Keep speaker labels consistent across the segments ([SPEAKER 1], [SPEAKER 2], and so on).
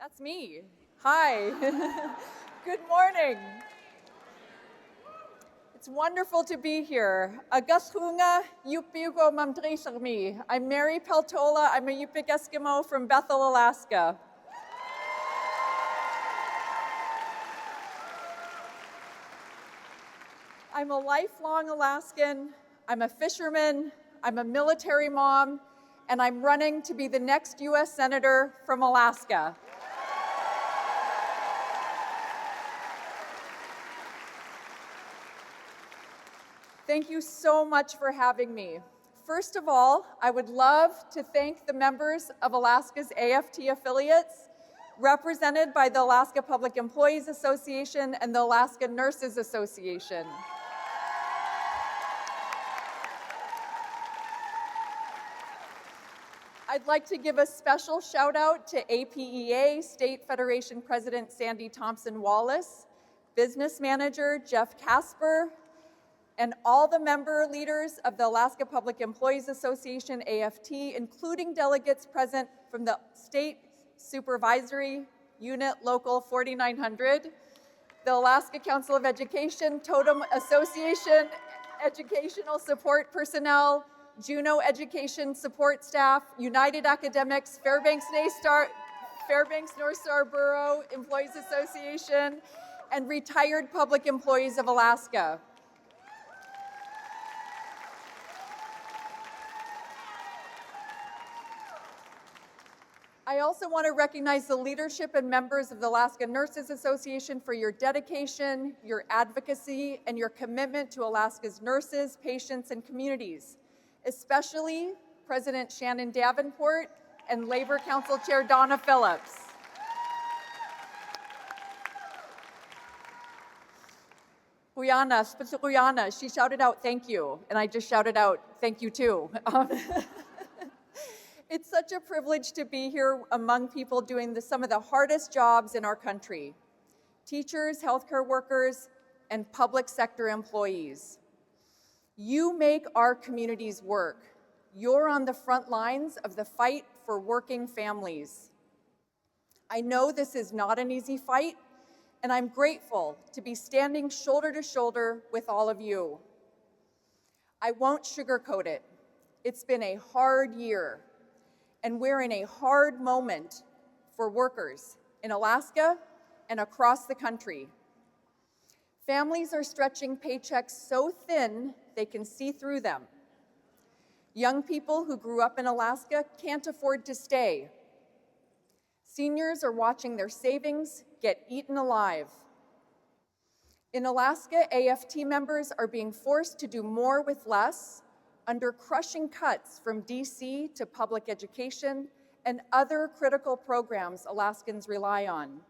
[SPEAKER 1] That's me. Hi. Good morning. It's wonderful to be here. Agasunga Yupiugo Mamdrisarmi. I'm Mary Peltola. I'm a Yupik Eskimo from Bethel, Alaska. I'm a lifelong Alaskan. I'm a fisherman. I'm a military mom. And I'm running to be the next U.S. Senator from Alaska. Thank you so much for having me. First of all, I would love to thank the members of Alaska's AFT affiliates, represented by the Alaska Public Employees Association and the Alaska Nurses Association. I'd like to give a special shout out to APEA State Federation President Sandy Thompson-Wallace, Business Manager Jeff Casper, and all the member leaders of the Alaska Public Employees Association, AFT, including delegates present from the State Supervisory Unit Local 4900, the Alaska Council of Education, Totem Association, Educational Support Personnel, Juneau Education Support Staff, United Academics, Fairbanks North Star Borough Employees Association, and retired public employees of Alaska. I also want to recognize the leadership and members of the Alaska Nurses Association for your dedication, your advocacy, and your commitment to Alaska's nurses, patients, and communities, especially President Shannon Davenport and Labor Council Chair Donna Phillips. Ruyana, she shouted out thank you, and I just shouted out thank you too. It's such a privilege to be here among people doing some of the hardest jobs in our country: teachers, healthcare workers, and public sector employees. You make our communities work. You're on the front lines of the fight for working families. I know this is not an easy fight, and I'm grateful to be standing shoulder to shoulder with all of you. I won't sugarcoat it. It's been a hard year. And we're in a hard moment for workers in Alaska and across the country. Families are stretching paychecks so thin they can see through them. Young people who grew up in Alaska can't afford to stay. Seniors are watching their savings get eaten alive. In Alaska, AFT members are being forced to do more with less, under crushing cuts from DC to public education and other critical programs Alaskans rely on.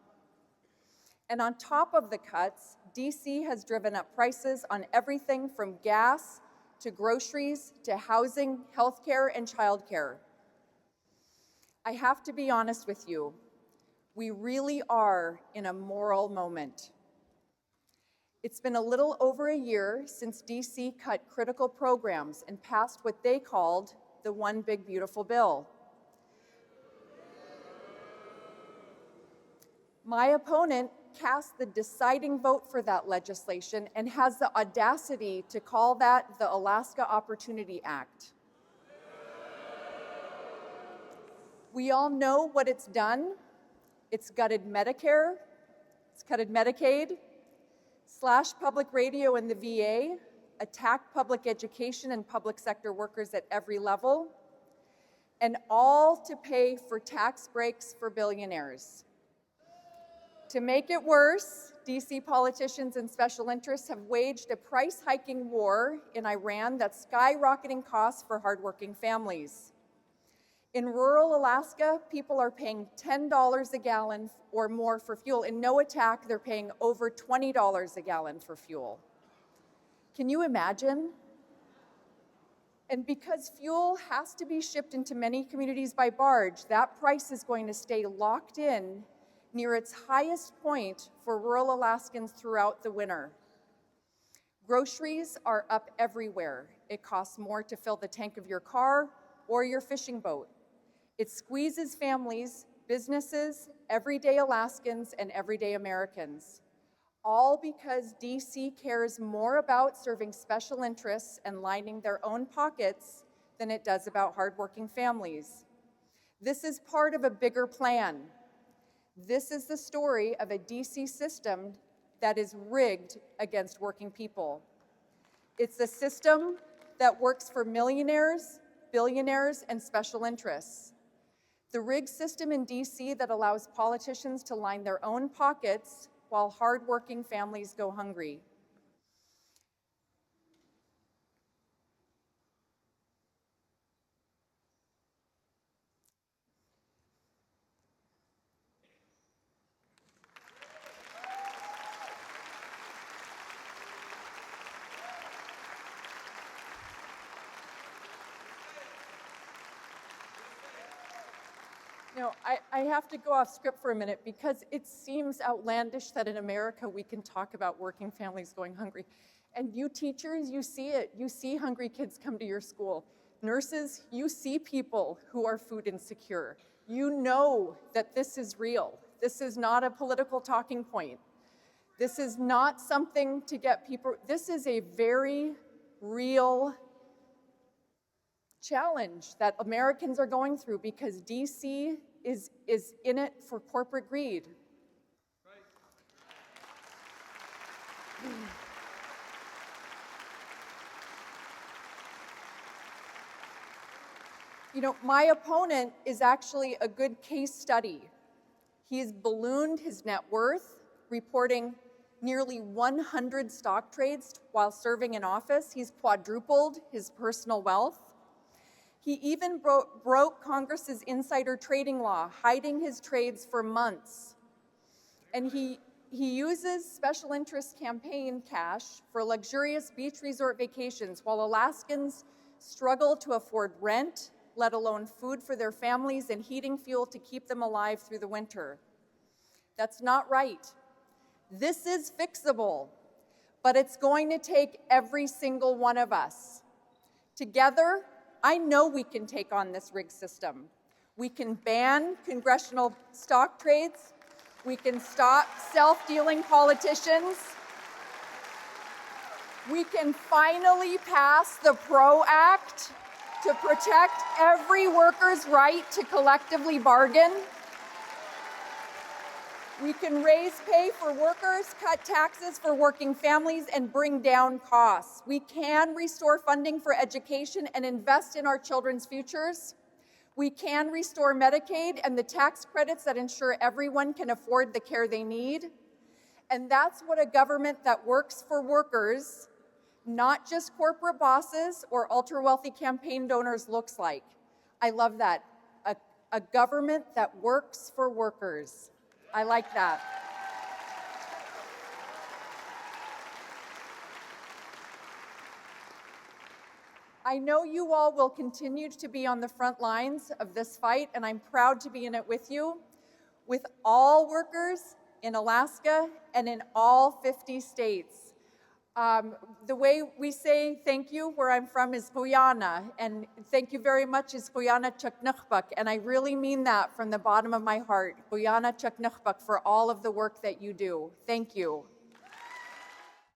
[SPEAKER 1] And on top of the cuts, DC has driven up prices on everything from gas to groceries to housing, healthcare, and childcare. I have to be honest with you, we really are in a moral moment. It's been a little over a year since DC cut critical programs and passed what they called the One Big Beautiful Bill. My opponent cast the deciding vote for that legislation and has the audacity to call that the Alaska Opportunity Act. We all know what it's done. It's gutted Medicare, it's gutted Medicaid, slashed public radio and the VA, attacked public education and public sector workers at every level, and all to pay for tax breaks for billionaires. To make it worse, DC politicians and special interests have waged a price-hiking war in Iran that's skyrocketing costs for hardworking families. In rural Alaska, people are paying $10 a gallon or more for fuel. In no attack, they're paying over $20 a gallon for fuel. Can you imagine? And because fuel has to be shipped into many communities by barge, that price is going to stay locked in near its highest point for rural Alaskans throughout the winter. Groceries are up everywhere. It costs more to fill the tank of your car or your fishing boat. It squeezes families businesses, everyday Alaskans, and everyday Americans. All because DC cares more about serving special interests and lining their own pockets than it does about hardworking families. This is part of a bigger plan. This is the story of a DC system that is rigged against working people. It's a system that works for millionaires, billionaires, and special interests. The rigged system in DC that allows politicians to line their own pockets while hardworking families go hungry. No, I have to go off script for a minute because it seems outlandish that in America we can talk about working families going hungry. And you teachers, you see it. You see hungry kids come to your school. Nurses, you see people who are food insecure. You know that this is real. This is not a political talking point. This is not something to get people, this is a very real challenge that Americans are going through because DC is in it for corporate greed. Right. You know, my opponent is actually a good case study. He's ballooned his net worth, reporting nearly 100 stock trades while serving in office. He's quadrupled his personal wealth. He even broke Congress's insider trading law, hiding his trades for months. And he uses special interest campaign cash for luxurious beach resort vacations while Alaskans struggle to afford rent, let alone food for their families and heating fuel to keep them alive through the winter. That's not right. This is fixable, but it's going to take every single one of us. Together, I know we can take on this rigged system. We can ban congressional stock trades. We can stop self-dealing politicians. We can finally pass the PRO Act to protect every worker's right to collectively bargain. We can raise pay for workers, cut taxes for working families, and bring down costs. We can restore funding for education and invest in our children's futures. We can restore Medicaid and the tax credits that ensure everyone can afford the care they need. And that's what a government that works for workers, not just corporate bosses or ultra-wealthy campaign donors, looks like. I love that. A government that works for workers. I like that. I know you all will continue to be on the front lines of this fight, and I'm proud to be in it with you, with all workers in Alaska and in all 50 states. The way we say thank you where I'm from is Buyana, and thank you very much is Buyana Chuknukbuk, and I really mean that from the bottom of my heart. Buyana Chuknukbuk for all of the work that you do. Thank you.